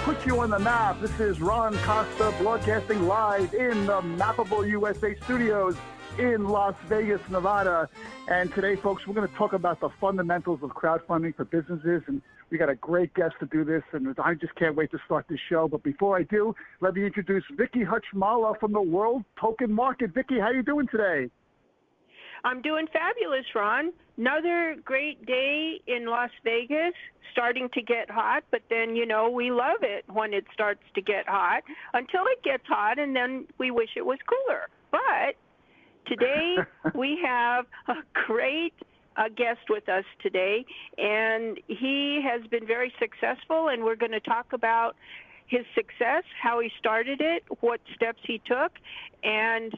put you on the map. This is Ron Costa broadcasting live in the Mappable USA studios in Las Vegas, Nevada. And today, folks, we're going to talk about the fundamentals of crowdfunding for businesses. And we got a great guest to do this, and I just can't wait to start this show. But before I do, let me introduce Vicky Hutchmala from the World Token Market. Vicky, how you doing today? I'm doing fabulous, Ron. Another great day in Las Vegas, starting to get hot, but then, you know, we love it when it starts to get hot until it gets hot, and then we wish it was cooler. But today we have a great guest with us today, and he has been very successful, and we're going to talk about his success, how he started it, what steps he took, and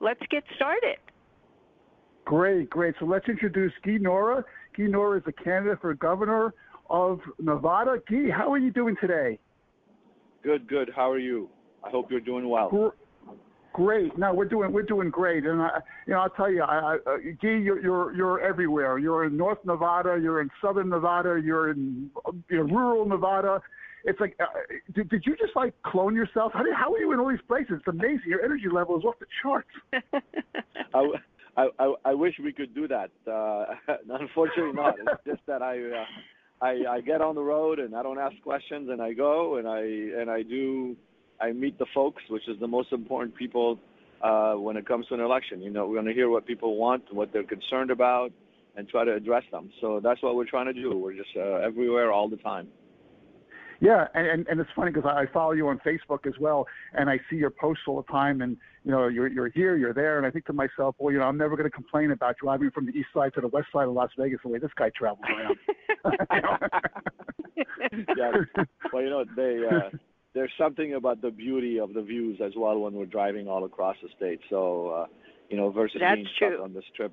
let's get started. Great. So let's introduce Guy Nohra. Guy Nohra is a candidate for governor of Nevada. Guy, how are you doing today? Good. How are you? I hope you're doing well. Great. No, we're doing great. And I'll tell you, Guy, you're everywhere. You're in North Nevada. You're in Southern Nevada. You're in rural Nevada. It's like, did you just like clone yourself? How are you in all these places? It's amazing. Your energy level is off the charts. I wish we could do that. Unfortunately not. It's just that I get on the road and I don't ask questions, and I go and I meet the folks, which is the most important people when it comes to an election. You know, we're going to hear what people want, what they're concerned about, and try to address them. So that's what we're trying to do. We're just everywhere all the time. Yeah, and it's funny because I follow you on Facebook as well, and I see your posts all the time, and you're here, you're there, and I think to myself, well, I'm never going to complain about driving from the east side to the west side of Las Vegas the way this guy travels around. Yeah, well, there's something about the beauty of the views as well when we're driving all across the state. So, versus being stuck on the strip,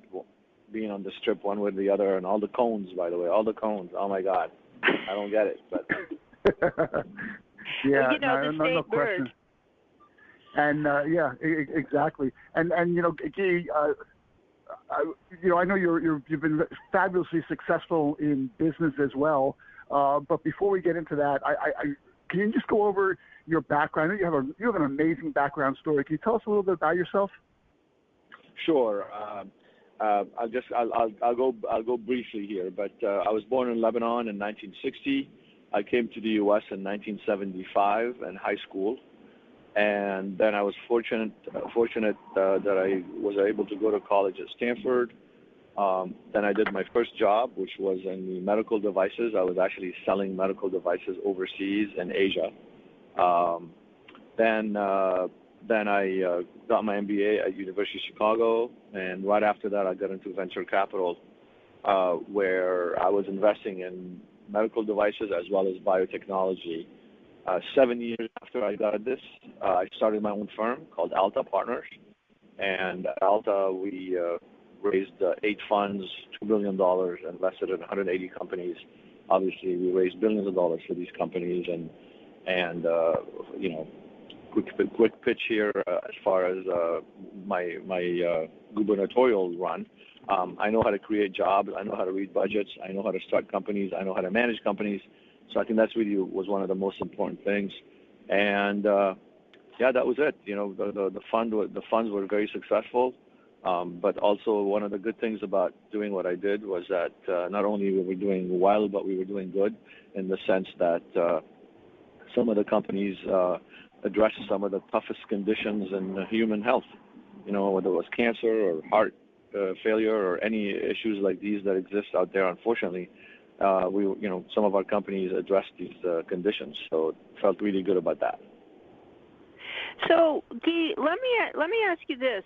being on the strip one way or the other, and all the cones, by the way, all the cones. Oh my God, I don't get it, but. Yeah, the state no question. And exactly. And Guy, I know you've been fabulously successful in business as well. But before we get into that, can you just go over your background? I know you have an amazing background story. Can you tell us a little bit about yourself? Sure. I'll go briefly here. But I was born in Lebanon in 1960. I came to the U.S. in 1975 in high school, and then I was fortunate that I was able to go to college at Stanford. Then I did my first job, which was in the medical devices. I was actually selling medical devices overseas in Asia. Then I got my MBA at University of Chicago, and right after that I got into venture capital, where I was investing in medical devices as well as biotechnology. 7 years after I got this, I started my own firm called Alta Partners. And at Alta, we raised 8 funds, $2 billion, invested in 180 companies. Obviously, we raised billions of dollars for these companies. And quick pitch here as far as my gubernatorial run. I know how to create jobs. I know how to read budgets. I know how to start companies. I know how to manage companies. So I think that's really was one of the most important things. And that was it. The funds were very successful. But also one of the good things about doing what I did was that not only were we doing well, but we were doing good in the sense that some of the companies addressed some of the toughest conditions in human health. Whether it was cancer or heart failure or any issues like these that exist out there, unfortunately, some of our companies addressed these conditions. So felt really good about that. So, Guy, let me ask you this: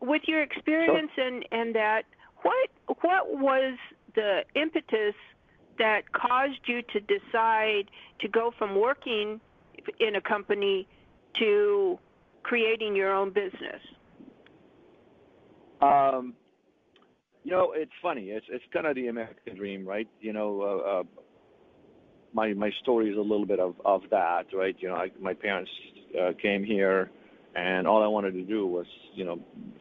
with your experience and that, what was the impetus that caused you to decide to go from working in a company to creating your own business? It's funny. It's kind of the American dream, right? My story is a little bit of that, right? My parents came here, and all I wanted to do was,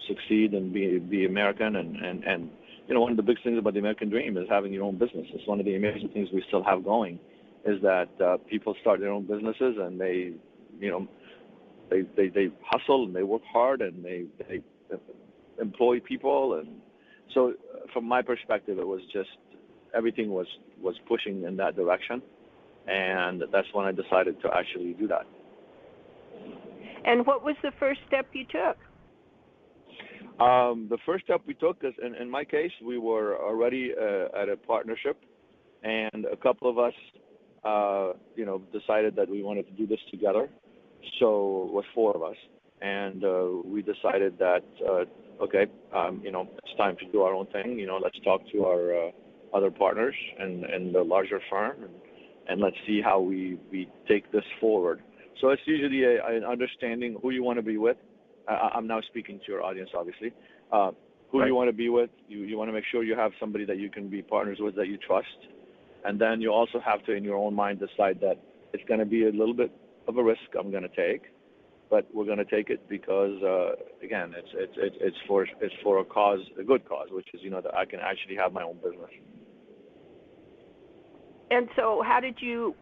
succeed and be American. And one of the big things about the American dream is having your own business. It's one of the amazing things we still have going. is that people start their own businesses and they hustle and they work hard and they employ people. And so from my perspective, it was just everything was pushing in that direction. And that's when I decided to actually do that. And what was the first step you took? The first step we took is, in my case, we were already at a partnership, and a couple of us, decided that we wanted to do this together. So it was 4 of us, and we decided that, it's time to do our own thing. Let's talk to our other partners and the larger firm, and let's see how we take this forward. So it's usually an understanding who you want to be with. I'm now speaking to your audience, obviously. Who Right. you want to be with. You want to make sure you have somebody that you can be partners with that you trust. And then you also have to, in your own mind, decide that it's going to be a little bit of a risk I'm going to take, but we're going to take it because, again, it's for a cause, a good cause, which is, that I can actually have my own business. And so how did you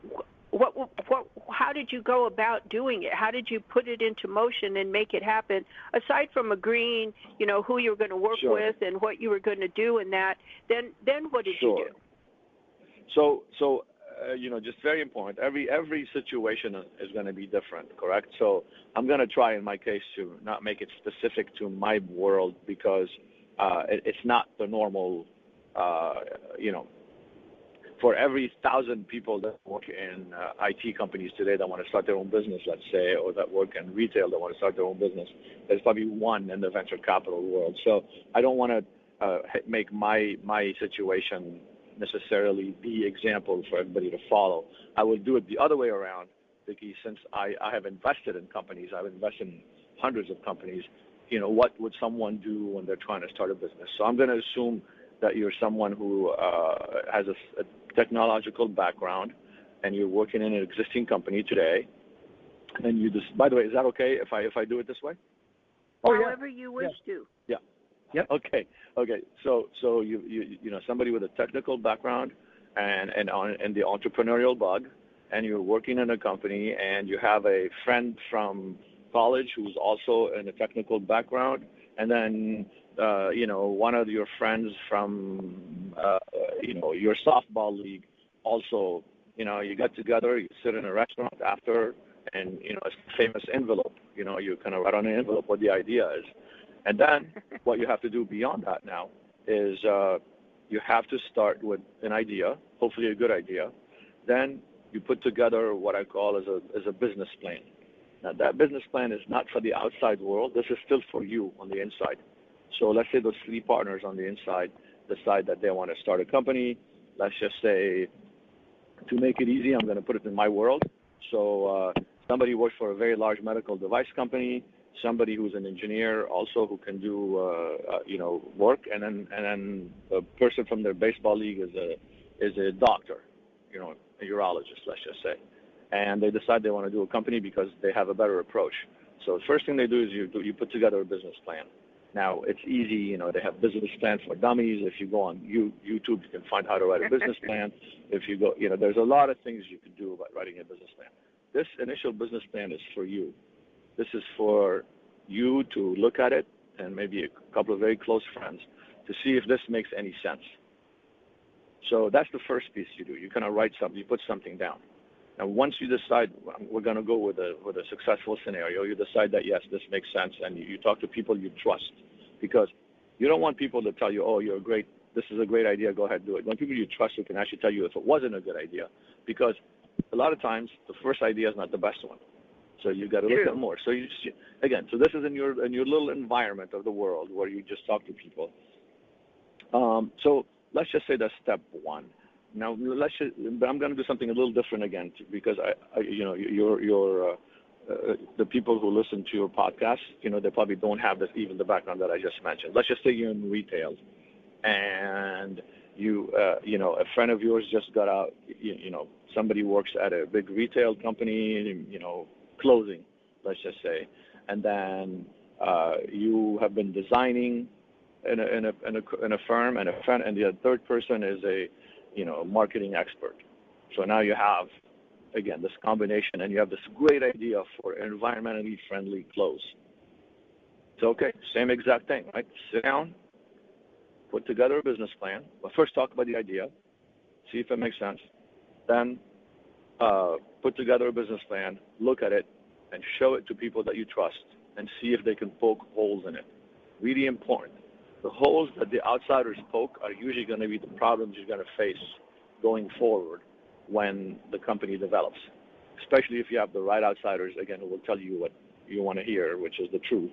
go about doing it? How did you put it into motion and make it happen? Aside from agreeing, who you were going to work Sure. with and what you were going to do and that, then what did Sure. you do? So just very important. Every situation is going to be different, correct? So I'm going to try, in my case, to not make it specific to my world because it's not the normal, For every 1,000 people that work in IT companies today that want to start their own business, let's say, or that work in retail that want to start their own business, there's probably one in the venture capital world. So I don't want to make my situation necessarily the example for everybody to follow. I will do it the other way around, Vicki, since I have invested in companies. I've invested in hundreds of companies. What would someone do when they're trying to start a business? So I'm going to assume that you're someone who has a technological background and you're working in an existing company today. And you just, by the way, is that okay if I do it this way? Oh, yeah. However you wish to. Yeah. Yep. Okay. So you somebody with a technical background and the entrepreneurial bug, and you're working in a company, and you have a friend from college who's also in a technical background, and then one of your friends from your softball league also, you get together, you sit in a restaurant after, and it's a famous envelope. You kind of write on an envelope what the idea is. And then what you have to do beyond that now is you have to start with an idea, hopefully a good idea. Then you put together what I call as a business plan. Now, that business plan is not for the outside world. This is still for you on the inside. So let's say those 3 partners on the inside decide that they want to start a company. Let's just say, to make it easy, I'm going to put it in my world. So somebody works for a very large medical device company, somebody who's an engineer also who can do work, and then a person from their baseball league is a doctor, a urologist, let's just say. And they decide they want to do a company because they have a better approach. So the first thing they do is you put together a business plan. Now, it's easy, they have business plans for dummies. If you go on YouTube, you can find how to write a business plan. If you go, there's a lot of things you can do about writing a business plan. This initial business plan is for you. This is for you to look at it and maybe a couple of very close friends to see if this makes any sense. So that's the first piece you do. You kind of write something, you put something down. Now, once you decide we're going to go with a successful scenario, you decide that, yes, this makes sense, and you talk to people you trust, because you don't want people to tell you, oh, this is a great idea, go ahead, do it. You want people you trust who can actually tell you if it wasn't a good idea, because a lot of times the first idea is not the best one. So you got to look at more. So so this is in your little environment of the world where you just talk to people. So let's just say that's step 1. Now but I'm going to do something a little different again because the people who listen to your podcast, they probably don't have even the background that I just mentioned. Let's just say you're in retail, and a friend of yours just got out. Somebody works at a big retail company, clothing, let's just say, and then you have been designing in a firm, and the third person is a marketing expert, So now you have, again, this combination, and you have this great idea for environmentally friendly clothes. So, okay, same exact thing, right? Sit down, put together a business plan. Well, first talk about the idea, see if it makes sense. Then put together a business plan, look at it, and show it to people that you trust and see if they can poke holes in it. Really important. The holes that the outsiders poke are usually going to be the problems you're going to face going forward when the company develops, especially if you have the right outsiders, again, who will tell you what you want to hear, which is the truth.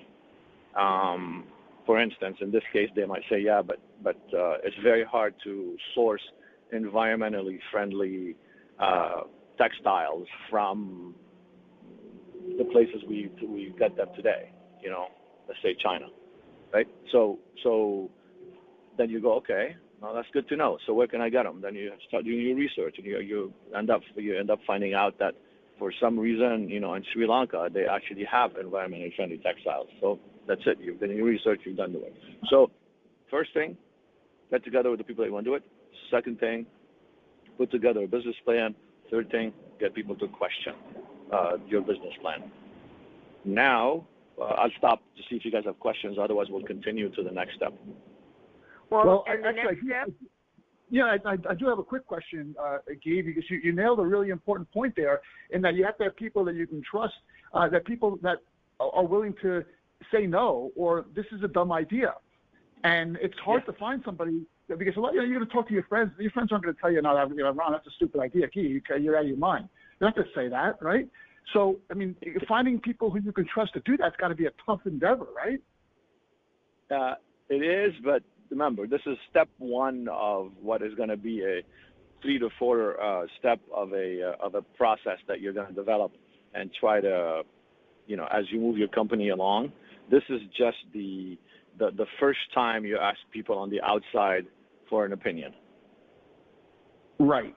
For instance, in this case, they might say, yeah, but it's very hard to source environmentally friendly textiles from the places we get them today, let's say China, right? So then you go, okay, well, that's good to know. So where can I get them? Then you start doing your research, and you end up finding out that for some reason, in Sri Lanka, they actually have environmentally friendly textiles. So that's it. You've done your research, you've done the work. So first thing, get together with the people that want to do it. Second thing, put together a business plan. Third thing, get people to question your business plan. Now, I'll stop to see if you guys have questions. Otherwise, we'll continue to the next step. Well, and the next step? Yeah, I do have a quick question, Guy, because you nailed a really important point there, in that you have to have people that you can trust, that people that are willing to say no, or this is a dumb idea. And it's hard to find somebody, because you're going to talk to your friends. Your friends aren't going to tell you, no, Ron, that's a stupid idea. Guy, you're out of your mind. You're not going to say that, right? So, I mean, finding people who you can trust to do that's got to be a tough endeavor, right? It is, but remember, this is step one of what is going to be a 3 to 4 step of a process that you're going to develop and try to, as you move your company along. This is just the first time you ask people on the outside for an opinion. Right.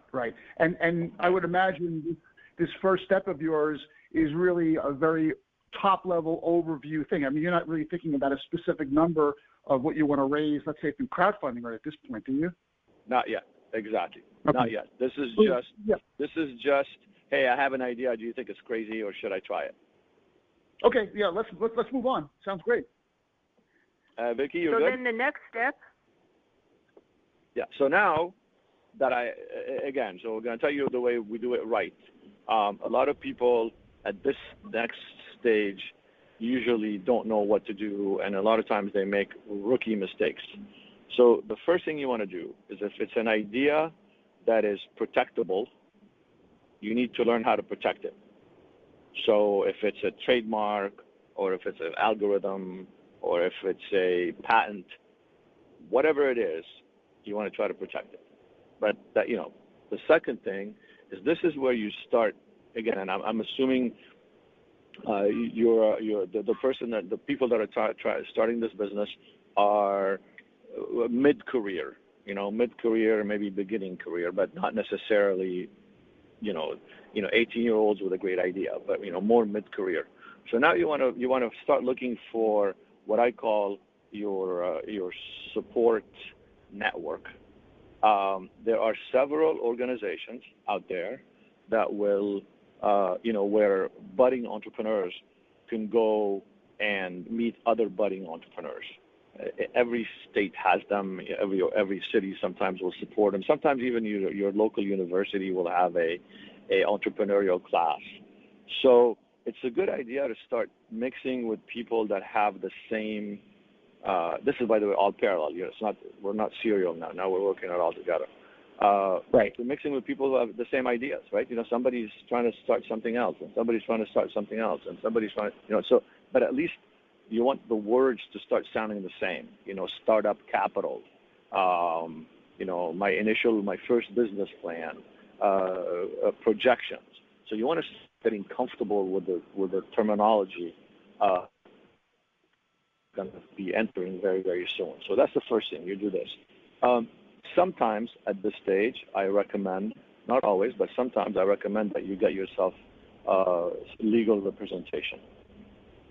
And I would imagine this first step of yours is really a very top-level overview thing. I mean, you're not really thinking about a specific number of what you want to raise, let's say, through crowdfunding right at this point, do you? Not yet. Exactly. Okay. Not yet. This is just, hey, I have an idea. Do you think it's crazy, or should I try it? Okay. Yeah. Let's move on. Sounds great. Vicky, you're good? So then the next step? Yeah. So now that so we're going to tell you the way we do it right. A lot of people at this next stage usually don't know what to do, and a lot of times they make rookie mistakes. So the first thing you want to do is, if it's an idea that is protectable, you need to learn how to protect it. So if it's a trademark, or if it's an algorithm, or if it's a patent, whatever it is, you want to try to protect it. But that, the second thing is, this is where you start again, and I'm assuming the people that are starting this business are mid-career, maybe beginning career, but not necessarily, 18-year-olds with a great idea, but more mid-career. So now you want to start looking for what I call your support network. There are several organizations out there that will, where budding entrepreneurs can go and meet other budding entrepreneurs. Every state has them. Every city sometimes will support them. Sometimes even your local university will have a entrepreneurial class. So it's a good idea to start mixing with people that have the same. This is, by the way, all parallel. We're not serial now. Now we're working it all together. Right. So mixing with people who have the same ideas, right? Somebody's trying to start something else, and somebody's trying to start something else, and somebody's trying to, So, but at least you want the words to start sounding the same. Startup capital. My first business plan. Projections. So you want to start getting comfortable with the terminology. Going to be entering very, very soon. So that's the first thing. You do this. Sometimes at this stage, I recommend, not always, but sometimes I recommend that you get yourself legal representation.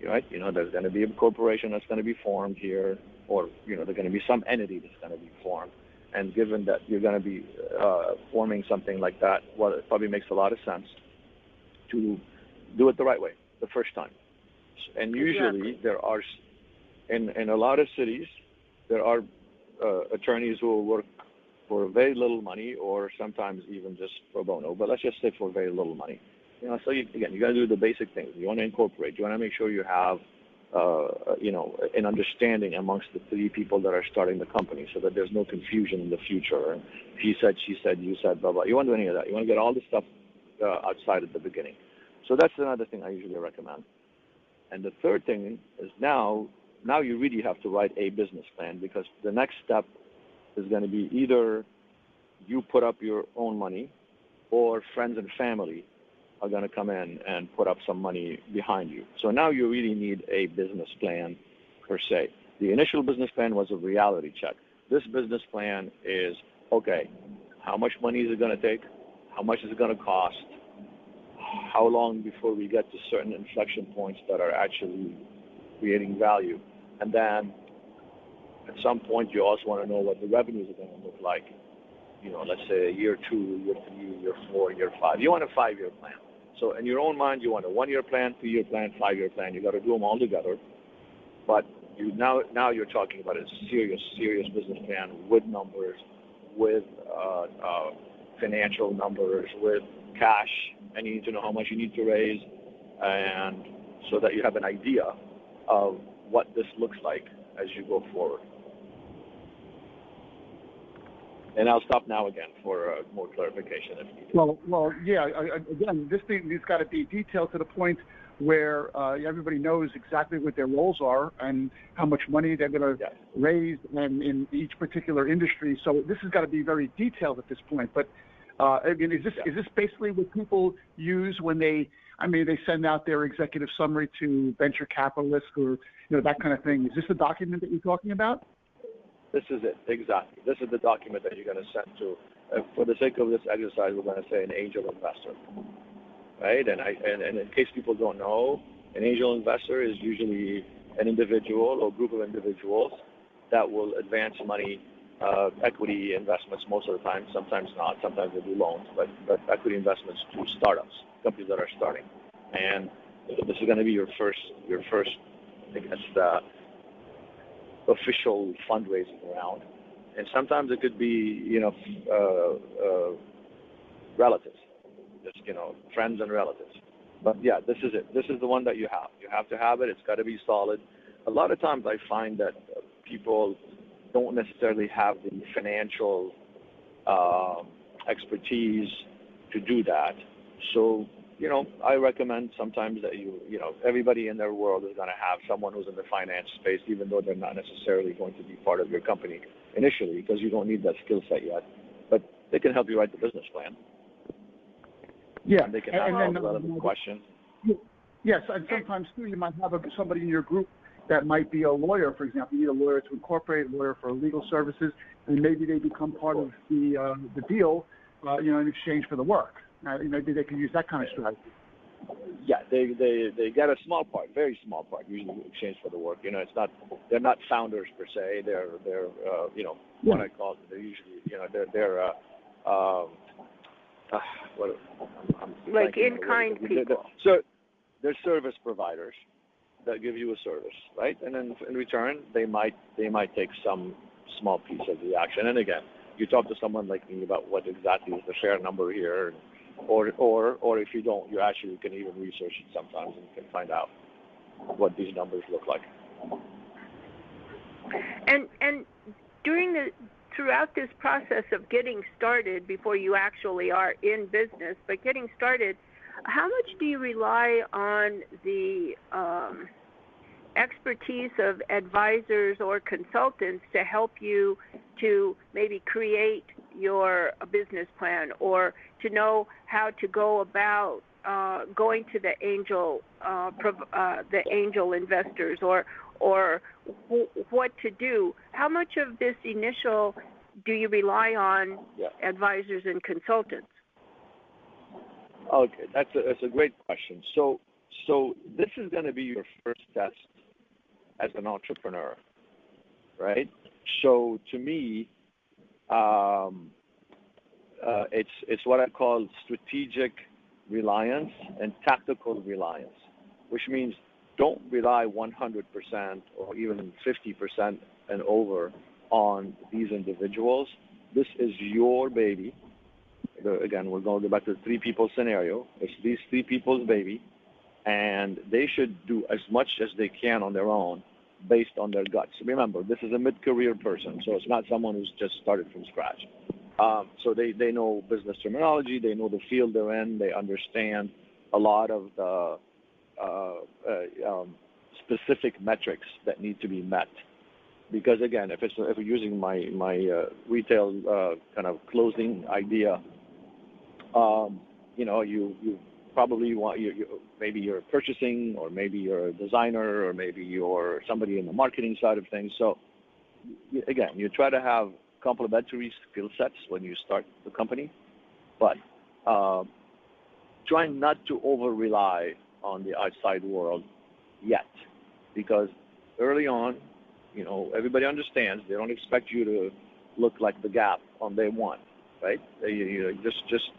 Right? There's going to be a corporation that's going to be formed here, or there's going to be some entity that's going to be formed, And given that you're going to be forming something like that, well, it probably makes a lot of sense to do it the right way the first time. And usually there are, in a lot of cities, there are attorneys who will work for very little money, or sometimes even just pro bono. But let's just say for very little money. So you got to do the basic things. You want to incorporate. You want to make sure you have, an understanding amongst the three people that are starting the company, so that there's no confusion in the future. And he said, she said, you said, blah blah. You want to do any of that. You want to get all this stuff outside at the beginning. So that's another thing I usually recommend. And the third thing is now you really have to write a business plan, because the next step is going to be either you put up your own money, or friends and family are going to come in and put up some money behind you. So now you really need a business plan per se. The initial business plan was a reality check. This business plan is, okay, how much money is it going to take? How much is it going to cost? How long before we get to certain inflection points that are actually creating value? And then at some point, you also want to know what the revenues are going to look like. Let's say year 2, year 3, year 4, year 5. You want a 5-year plan. So in your own mind, you want a 1-year plan, 2-year plan, 5-year plan. You got to do them all together. But now you're talking about a serious business plan with numbers, with financial numbers, with cash, and you need to know how much you need to raise, and so that you have an idea of what this looks like as you go forward. And I'll stop now again for more clarification if needed. Well, yeah. Again, this thing has got to be detailed to the point where everybody knows exactly what their roles are and how much money they're going to raise, and in each particular industry. So this has got to be very detailed at this point. But again, is this basically what people use when they send out their executive summary to venture capitalists or that kind of thing? Is this the document that you're talking about? This is it, exactly. This is the document that you're going to send to, for the sake of this exercise, we're going to say an angel investor, right? And in case people don't know, an angel investor is usually an individual or group of individuals that will advance money, equity investments most of the time, sometimes not, sometimes they do loans, but equity investments to startups, companies that are starting. And this is going to be your first, I guess, official fundraising round, and sometimes it could be relatives, just friends and relatives. But yeah, this is it. This is the one that you have. You have to have it. It's got to be solid. A lot of times I find that people don't necessarily have the financial expertise to do that. So I recommend sometimes that everybody in their world is going to have someone who's in the finance space, even though they're not necessarily going to be part of your company initially, because you don't need that skill set yet. But they can help you write the business plan. Yeah. And they can ask all the relevant questions. Yes, and sometimes too, you might have somebody in your group that might be a lawyer, for example. You need a lawyer to incorporate, a lawyer for legal services, and maybe they become part of the deal, in exchange for the work. Maybe they can use that kind of strategy. Yeah, they get a small part, very small part, usually in exchange for the work. They're not founders per se. They're what I call them. They're usually, they're like in-kind people. So they're service providers that give you a service, right? And then in return, they might take some small piece of the action. And again, you talk to someone like me about what exactly is the fair number here. Or if you don't, you actually can even research it sometimes and you can find out what these numbers look like. And throughout this process of getting started, before you actually are in business, but getting started, how much do you rely on the expertise of advisors or consultants to help you to maybe create your business plan, or to know how to go about going to the angel investors, or what to do? How much of this initial do you rely on advisors and consultants? Okay, that's a great question. So this is going to be your first test as an entrepreneur, right? So to me, It's what I call strategic reliance and tactical reliance, which means don't rely 100% or even 50% and over on these individuals. This is your baby. Again, we're going to go back to the three people scenario. It's these three people's baby, and they should do as much as they can on their own based on their guts. Remember, this is a mid-career person, so it's not someone who's just started from scratch. So they know business terminology, they know the field they're in, they understand a lot of the specific metrics that need to be met. Because again, if we're using my retail kind of closing idea, you probably want maybe you're purchasing, or maybe you're a designer, or maybe you're somebody in the marketing side of things. So again, you try to have complementary skill sets when you start the company, but try not to over rely on the outside world yet, because early on, everybody understands they don't expect you to look like the Gap on day one, right? You just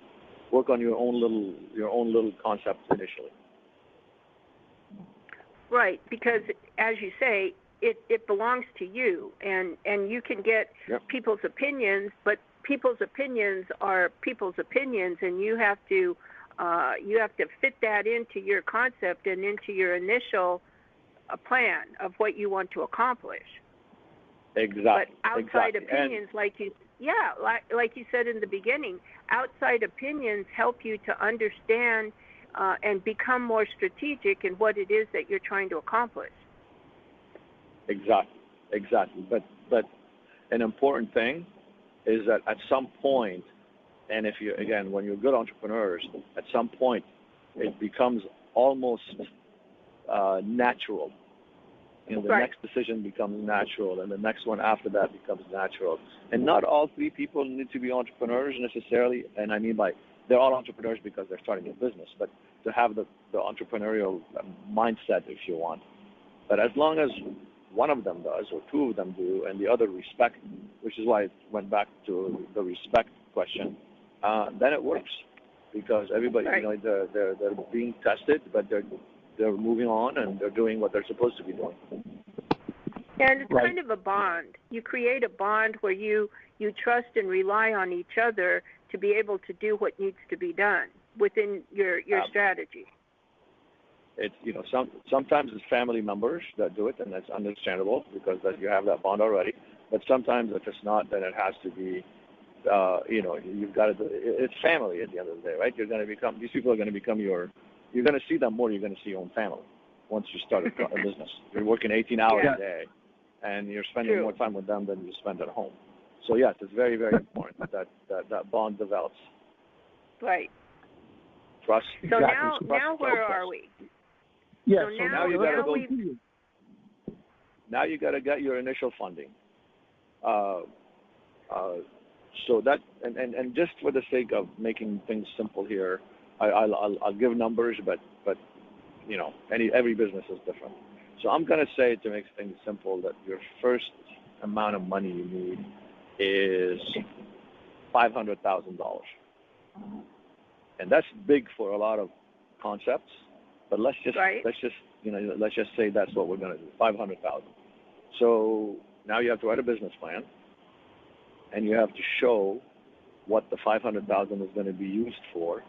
work on your own little concept initially. Right, because as you say, it belongs to you, and you can get people's opinions, but people's opinions are people's opinions, and you have to fit that into your concept and into your initial plan of what you want to accomplish. Exactly. But outside opinions, like you said in the beginning, outside opinions help you to understand and become more strategic in what it is that you're trying to accomplish. Exactly. But an important thing is that at some point, and when you're good entrepreneurs, at some point it becomes almost natural. The next decision becomes natural, and the next one after that becomes natural. And not all three people need to be entrepreneurs necessarily, and I mean by they're all entrepreneurs because they're starting a business, but to have the entrepreneurial mindset, if you want. But as long as one of them does, or two of them do, and the other respect, which is why it went back to the respect question, then it works, because everybody, they're being tested, but they're moving on, and they're doing what they're supposed to be doing. And it's kind of a bond. You create a bond where you trust and rely on each other to be able to do what needs to be done within your strategy. It's sometimes it's family members that do it, and that's understandable because you have that bond already. But sometimes if it's not, then it has to be. You've got to. It's family at the end of the day, right? These people are going to become your. You're going to see them more. You're going to see your own family once you start a business. You're working 18 hours a day, and you're spending more time with them than you spend at home. So yes, it's very, very important that bond develops. Right. Trust. So now where are we? Yeah. So now you got to go. Now you got to get your initial funding. So that and just for the sake of making things simple here, I'll give numbers, but every business is different. So I'm going to say, to make things simple, that your first amount of money you need is $500,000, and that's big for a lot of concepts. But let's just say that's what we're going to do, $500,000. So now you have to write a business plan, and you have to show what the $500,000 is going to be used for,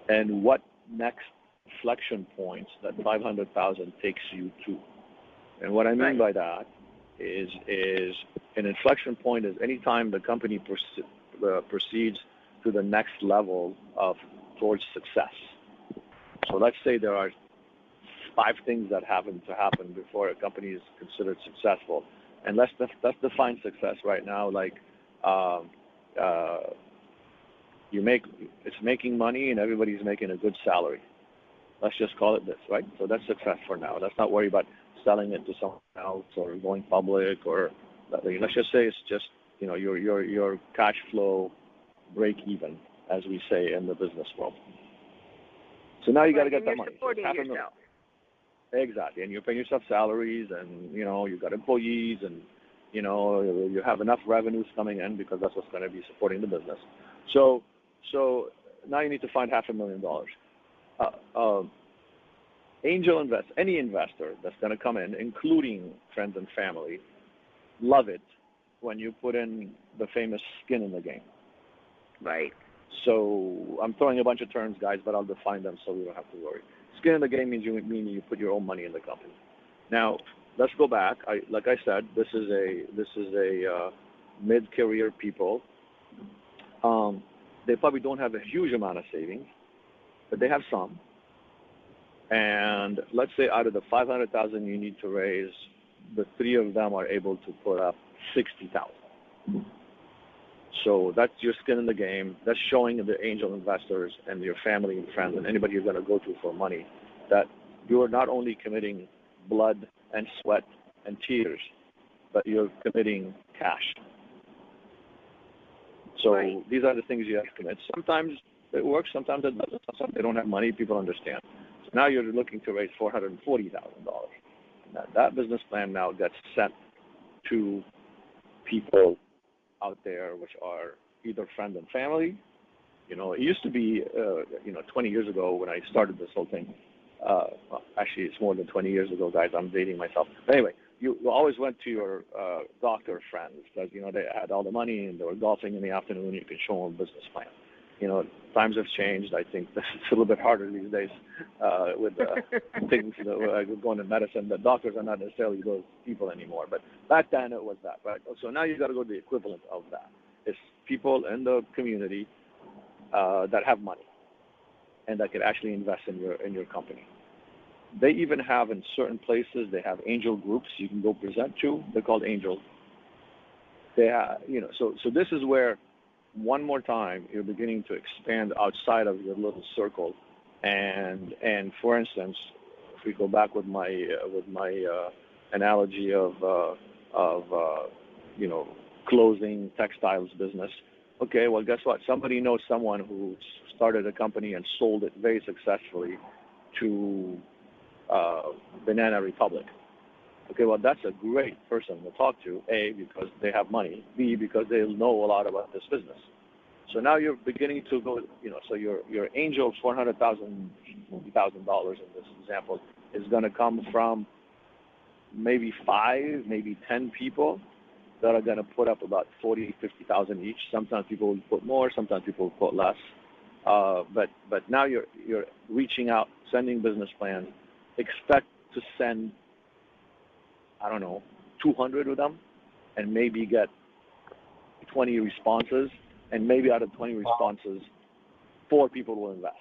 and what next inflection points that $500,000 takes you to. And what I mean by that is an inflection point is any time the company proceeds to the next level towards success. So let's say there are 5 things that have to happen before a company is considered successful. And let's define success right now like it's making money and everybody's making a good salary. Let's just call it this, right? So that's success for now. Let's not worry about selling it to someone else or going public, or let's just say it's just your cash flow break even, as we say in the business world. So now you got to get that money. Supporting yourself. Exactly, and you're paying yourself salaries, and you've got employees, and You have enough revenues coming in because that's what's going to be supporting the business. So now you need to find $500,000. Any investor that's going to come in, including friends and family, love it when you put in the famous skin in the game. Right. So I'm throwing a bunch of terms, guys, but I'll define them so we don't have to worry. Skin in the game means you put your own money in the company. Now let's go back. Like I said, this is a mid-career people. They probably don't have a huge amount of savings, but they have some. And let's say out of the $500,000 you need to raise, the three of them are able to put up $60,000. So that's your skin in the game. That's showing the angel investors and your family and friends and anybody you're going to go to for money that you are not only committing blood and sweat and tears, but you're committing cash. So right. These are the things you have to commit. Sometimes it works, sometimes it doesn't. Sometimes they don't have money, people understand. So now you're looking to raise $440,000. Now that business plan now gets sent to people out there, which are either friends and family. It used to be, 20 years ago when I started this whole thing. Actually, it's more than 20 years ago, guys. I'm dating myself. But anyway, you always went to your doctor friends because, they had all the money and they were golfing in the afternoon. You could show them a business plan. Times have changed. I think it's a little bit harder these days with things going to medicine. The doctors are not necessarily those people anymore. But back then it was that, right? So now you got to go to the equivalent of that. It's people in the community that have money and that could actually invest in your company. They even have in certain places, they have angel groups you can go present to. They're called angels. They have, so this is where, one more time, you're beginning to expand outside of your little circle. And for instance, if we go back with my analogy of clothing textiles business. Okay, well, guess what? Somebody knows someone who started a company and sold it very successfully to Banana Republic. Okay, well, that's a great person to talk to, A, because they have money, B, because they know a lot about this business. So now you're beginning to go, so your angel $400,000 in this example is going to come from maybe 5, maybe 10 people that are going to put up about 40, 50,000 each. Sometimes people will put more, sometimes people will put less. But now you're reaching out, sending business plans. Expect to send 200 of them, and maybe get 20 responses, and maybe out of 20 responses, 4 people will invest.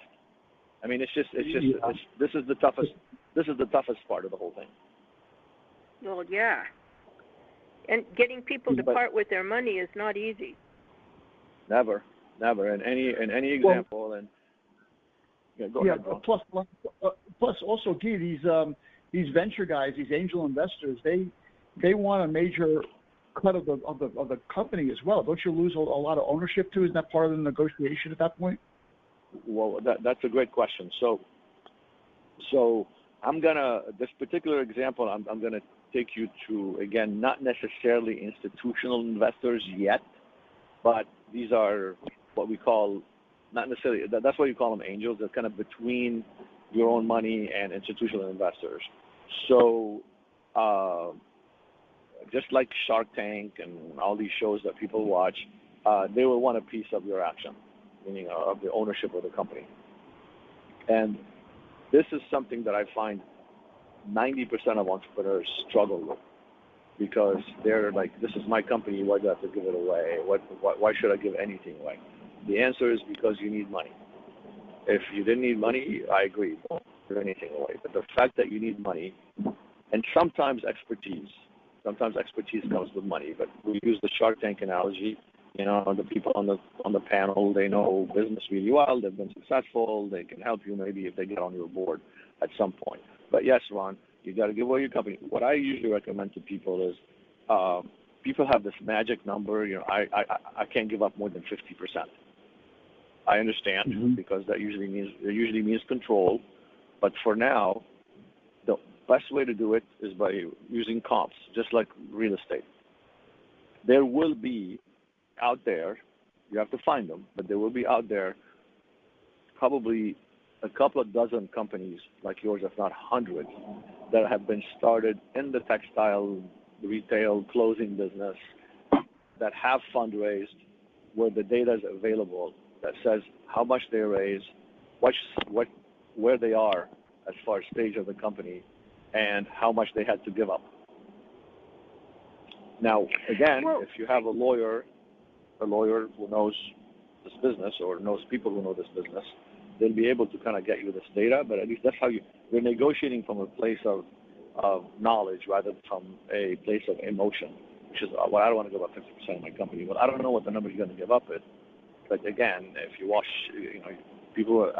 I mean, this is the toughest part of the whole thing. Well, yeah. And getting people to part with their money is not easy. Never. In any example, go ahead. Plus, also, Guy, these venture guys, these angel investors, they want a major cut of the company as well. Don't you lose a lot of ownership too? Isn't that part of the negotiation at that point? Well, that's a great question. So this particular example, I'm gonna take you to, again, not necessarily institutional investors yet, but these are what we call, not necessarily, that's why you call them angels. They're kind of between your own money and institutional investors. So just like Shark Tank and all these shows that people watch, they will want a piece of your action, meaning of the ownership of the company. And this is something that I find 90% of entrepreneurs struggle with, because they're like, this is my company, why do I have to give it away? Why should I give anything away? The answer is because you need money. If you didn't need money, I agree, don't give anything away. But the fact that you need money, and sometimes expertise comes with money, but we use the Shark Tank analogy. The people on the panel, they know business really well, they've been successful, they can help you maybe if they get on your board at some point. But yes, Ron, you got to give away your company. What I usually recommend to people is, people have this magic number, I can't give up more than 50%. I understand, because that usually means control. But for now, the best way to do it is by using comps, just like real estate. there will be out there, you have to find them, but there will be out there probably a couple of dozen companies like yours, if not hundreds, that have been started in the textile, retail, clothing business that have fundraised, where the data is available that says how much they raise, where they are as far as stage of the company, and how much they had to give up. Now, again, if you have a lawyer who knows this business or knows people who know this business, they'll be able to kind of get you this data, but at least that's how you're negotiating from a place of knowledge rather than from a place of emotion, which is, well, I don't want to give up 50% of my company. Well, I don't know what the number you're going to give up with. But again, if you watch, people,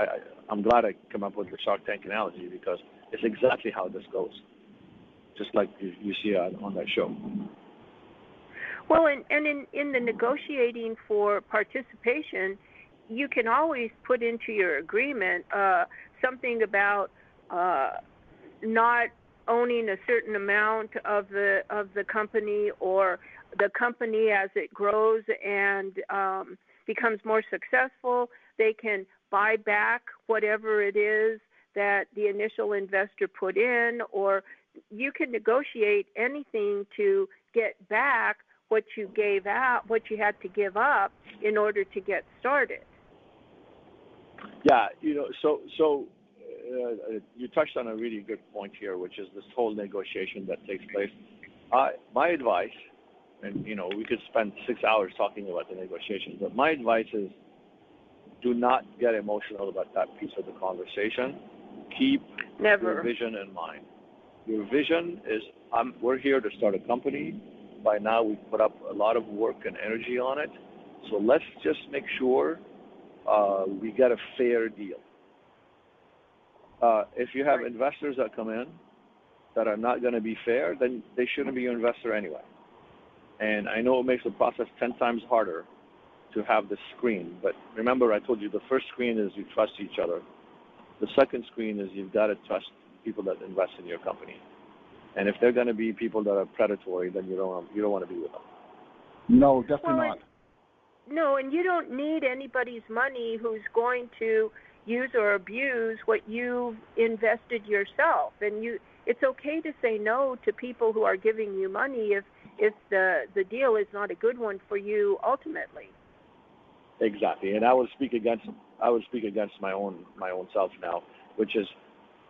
I'm glad I came up with the Shark Tank analogy because it's exactly how this goes, just like you see on that show. Well, and in the negotiating for participation, you can always put into your agreement something about not owning a certain amount of the company, or the company as it grows and becomes more successful, they can buy back whatever it is that the initial investor put in, or you can negotiate anything to get back what you gave out, what you had to give up in order to get started. Yeah, so you touched on a really good point here, which is this whole negotiation that takes place. My advice, and we could spend 6 hours talking about the negotiations, but my advice is do not get emotional about that piece of the conversation. Keep your vision in mind. Your vision is, we're here to start a company. By now, we've put up a lot of work and energy on it. So let's just make sure we get a fair deal. If you have investors that come in that are not going to be fair, then they shouldn't be your investor anyway. And I know it makes the process 10 times harder to have this screen. But remember, I told you the first screen is you trust each other. The second screen is you've got to trust people that invest in your company. And if they're going to be people that are predatory, then you don't want to be with them. No, definitely not. No, and you don't need anybody's money who's going to use or abuse what you've invested yourself. And it's okay to say no to people who are giving you money if the deal is not a good one for you ultimately. Exactly, and I would speak against my own self now, which is,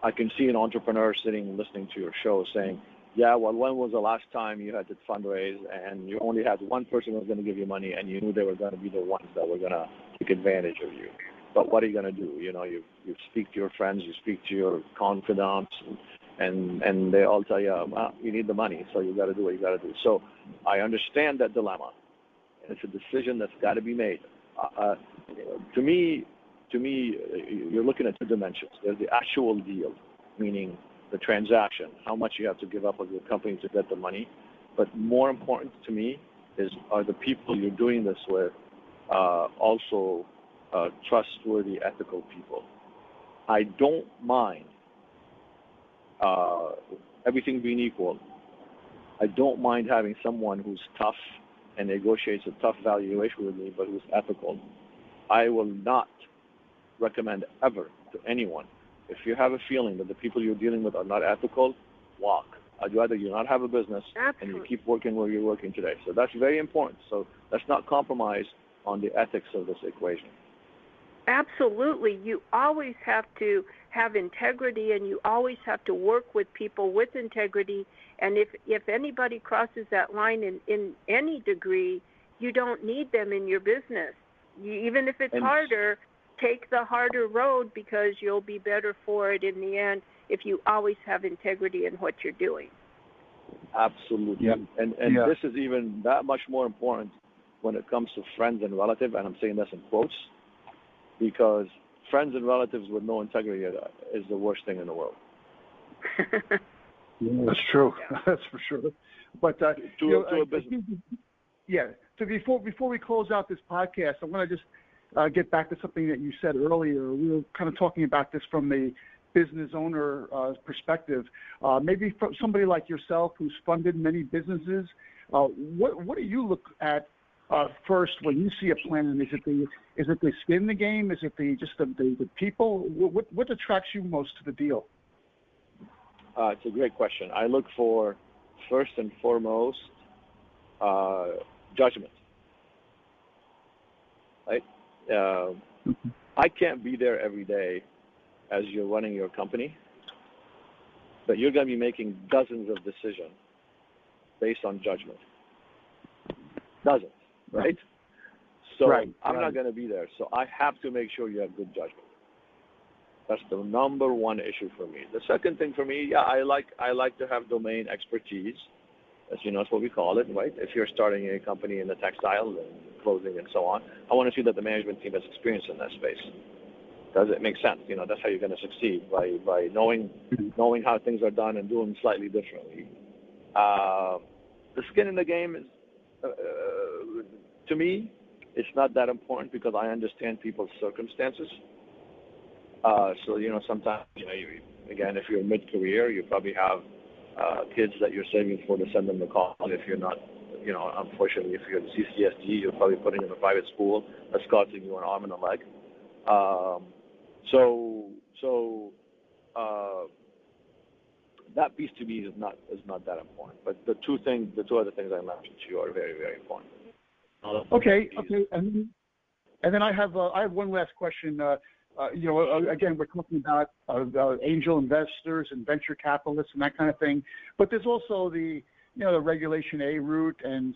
I can see an entrepreneur sitting listening to your show saying, yeah, well, when was the last time you had to fundraise and you only had one person who was going to give you money and you knew they were going to be the ones that were going to take advantage of you? But what are you going to do? You speak to your friends, you speak to your confidants, and they all tell you, you need the money, so you got to do what you got to do. So I understand that dilemma. It's a decision that's got to be made. To me, you're looking at two dimensions. There's the actual deal, meaning the transaction, how much you have to give up of your company to get the money. But more important to me are the people you're doing this with also trustworthy, ethical people. I don't mind, everything being equal, I don't mind having someone who's tough and negotiates a tough valuation with me, but who's ethical. I will not recommend ever to anyone, if you have a feeling that the people you're dealing with are not ethical, walk. I'd rather you not have a business and you keep working where you're working today. So that's very important. So let's not compromise on the ethics of this equation. Absolutely. You always have to have integrity, and you always have to work with people with integrity. And if anybody crosses that line in any degree, you don't need them in your business. Even if it's harder, take the harder road, because you'll be better for it in the end if you always have integrity in what you're doing. Absolutely. Yep. And this is even that much more important when it comes to friends and relatives, and I'm saying this in quotes, because friends and relatives with no integrity is the worst thing in the world. That's true. That's for sure. But to a business. Yeah. So before we close out this podcast, I want to just get back to something that you said earlier. We were kind of talking about this from the business owner perspective. Maybe from somebody like yourself who's funded many businesses, What do you look at first when you see a plan? Is it the skin in the game? Is it the people? What attracts you most to the deal? It's a great question. I look for, first and foremost, judgment. Right? I can't be there every day as you're running your company, but you're going to be making dozens of decisions based on judgment. Dozens, right? So I'm not going to be there. So I have to make sure you have good judgment. That's the number one issue for me. The second thing for me, I like to have domain expertise. As you know, that's what we call it, right? If you're starting a company in the textile and clothing and so on, I want to see that the management team has experience in that space. Does it make sense? That's how you're going to succeed, by knowing how things are done and doing them slightly differently. The skin in the game is, to me, it's not that important because I understand people's circumstances. So sometimes, again, if you're mid-career, you probably have kids that you're saving for to send them to college. If you're not, unfortunately, if you're in CCSG, you're probably putting in a private school that's costing you an arm and a leg. That piece to me is not that important. But the two other things I mentioned to you are very, very important. Okay, and then I have one last question. Again, we're talking about angel investors and venture capitalists and that kind of thing, but there's also the Regulation A route and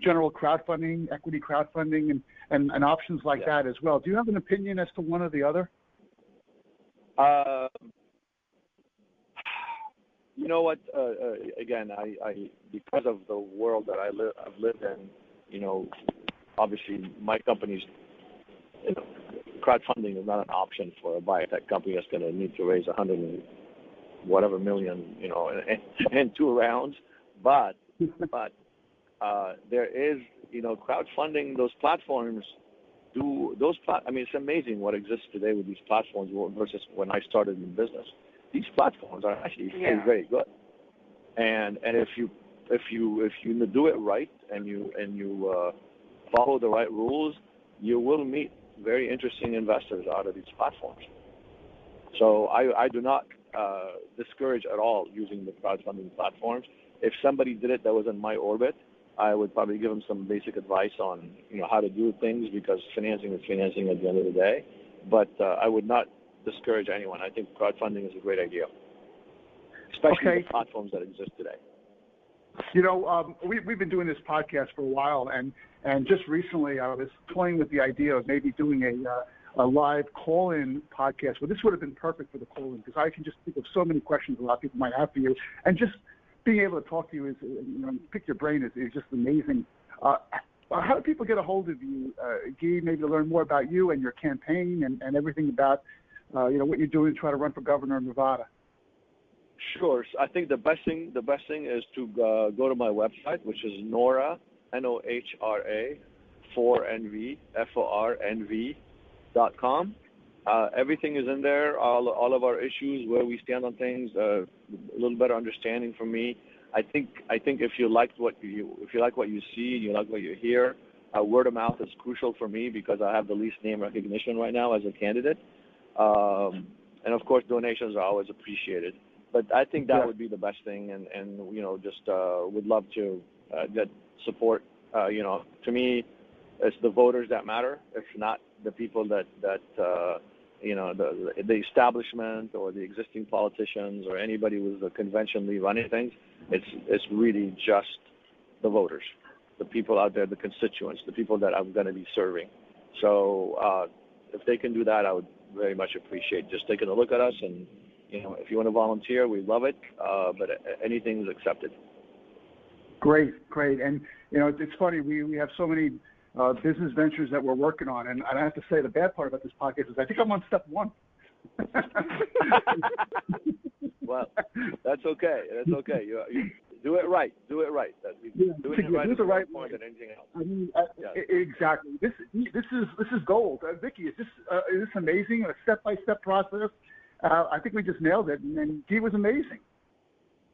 general crowdfunding, equity crowdfunding, and options like that as well. Do you have an opinion as to one or the other? You know what? Again, I because of the world that I've lived in, obviously my company's, crowdfunding is not an option for a biotech company that's going to need to raise 100 and whatever million, in 2 rounds. But there is, crowdfunding. Those platforms it's amazing what exists today with these platforms versus when I started in business. These platforms are actually very, very good. And if you do it right and you follow the right rules, you will meet very interesting investors out of these platforms. So I do not discourage at all using the crowdfunding platforms. If somebody did it that was in my orbit, I would probably give them some basic advice on how to do things, because financing is financing at the end of the day. But I would not discourage anyone. I think crowdfunding is a great idea, especially the platforms that exist today. We've been doing this podcast for a while, and just recently I was toying with the idea of maybe doing a live call-in podcast. Well, this would have been perfect for the call-in, because I can just think of so many questions a lot of people might have for you, and just being able to talk to you pick your brain is just amazing. How do people get a hold of you, Guy, maybe to learn more about you and your campaign and everything about what you're doing to try to run for governor of Nevada? Sure. So I think the best thing is to go to my website, which is Nohra, Nohra, FORNV.com. Everything is in there. All of our issues, where we stand on things, a little better understanding from me. I think if you like what you see and you like what you hear, word of mouth is crucial for me, because I have the least name recognition right now as a candidate. And of course, donations are always appreciated. But I think that would be the best thing, and just would love to get support. To me, it's the voters that matter. It's not the people that the establishment or the existing politicians or anybody who's conventionally running things. It's really just the voters, the people out there, the constituents, the people that I'm going to be serving. So if they can do that, I would very much appreciate just taking a look at us. And if you want to volunteer, we love it. But anything is accepted. Great. And it's funny, we have so many business ventures that we're working on, and I have to say the bad part about this podcast is I think I'm on step 1. Well, that's okay. You do it right. Do it right is the right more than anything else. I mean, exactly. This is gold. Vicky, is this amazing? A step-by-step process. I think we just nailed it, and Guy was amazing.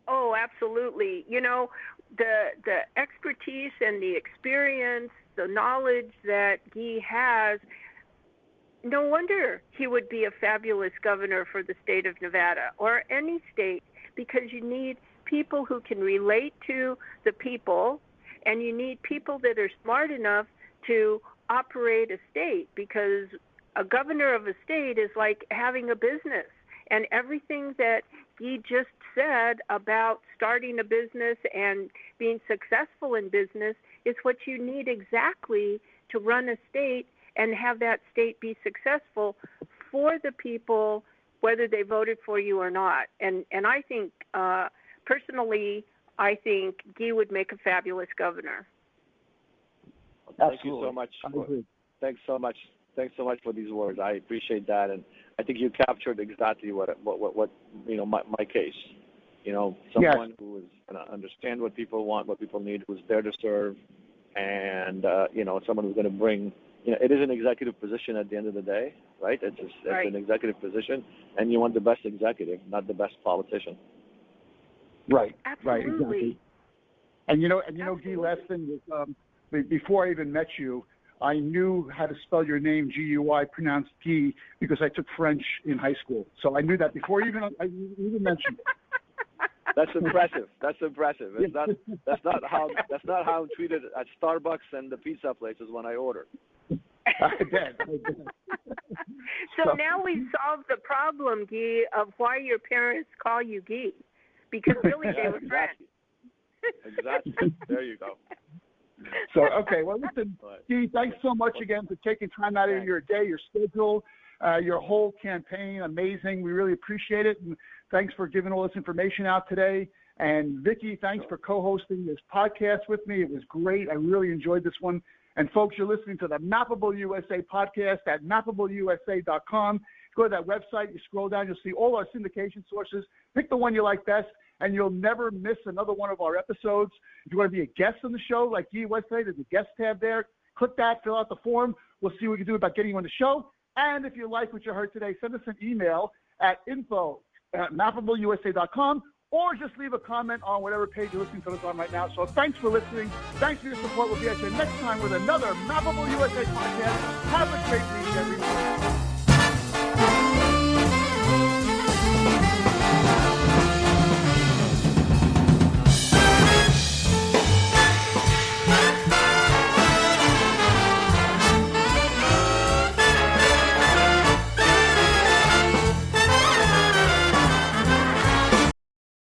Oh, absolutely. You know, the expertise and the experience, the knowledge that Guy has, no wonder he would be a fabulous governor for the state of Nevada or any state, because you need people who can relate to the people, and you need people that are smart enough to operate a state, because a governor of a state is like having a business. And everything that Guy just said about starting a business and being successful in business is what you need exactly to run a state and have that state be successful for the people, whether they voted for you or not. And I think, personally, I think Guy would make a fabulous governor. Thank you so much. Thanks so much. Thanks so much for these words. I appreciate that, and I think you captured exactly what my case. Someone who is going to understand what people want, what people need, who's there to serve, and someone who's going to bring. It is an executive position at the end of the day, right? It's an executive position, and you want the best executive, not the best politician. Right. Absolutely. Right. Exactly. And Guy, last thing was, before I even met you, I knew how to spell your name, G-U-I, pronounced Guy, because I took French in high school. So I knew that before you even mentioned it. That's impressive. That's impressive. That's not how I'm treated at Starbucks and the pizza places when I order. I bet. So now we've solved the problem, Guy, of why your parents call you Guy, because really they were friends. Exactly. There you go. So, okay, well, listen, Guy, thanks so much again for taking time out of your day, your schedule, your whole campaign. Amazing. We really appreciate it. And thanks for giving all this information out today. And Vicki, thanks for co-hosting this podcast with me. It was great. I really enjoyed this one. And folks, you're listening to the Mappable USA podcast at MappableUSA.com. Go to that website. You scroll down. You'll see all our syndication sources. Pick the one you like best, and you'll never miss another one of our episodes. If you want to be a guest on the show, like Guy West today, there's a guest tab there. Click that, fill out the form. We'll see what we can do about getting you on the show. And if you like what you heard today, send us an email at info@MappableUSA.com, or just leave a comment on whatever page you're listening to us on right now. So thanks for listening. Thanks for your support. We'll be at you next time with another Mappable USA podcast. Have a great week, everyone.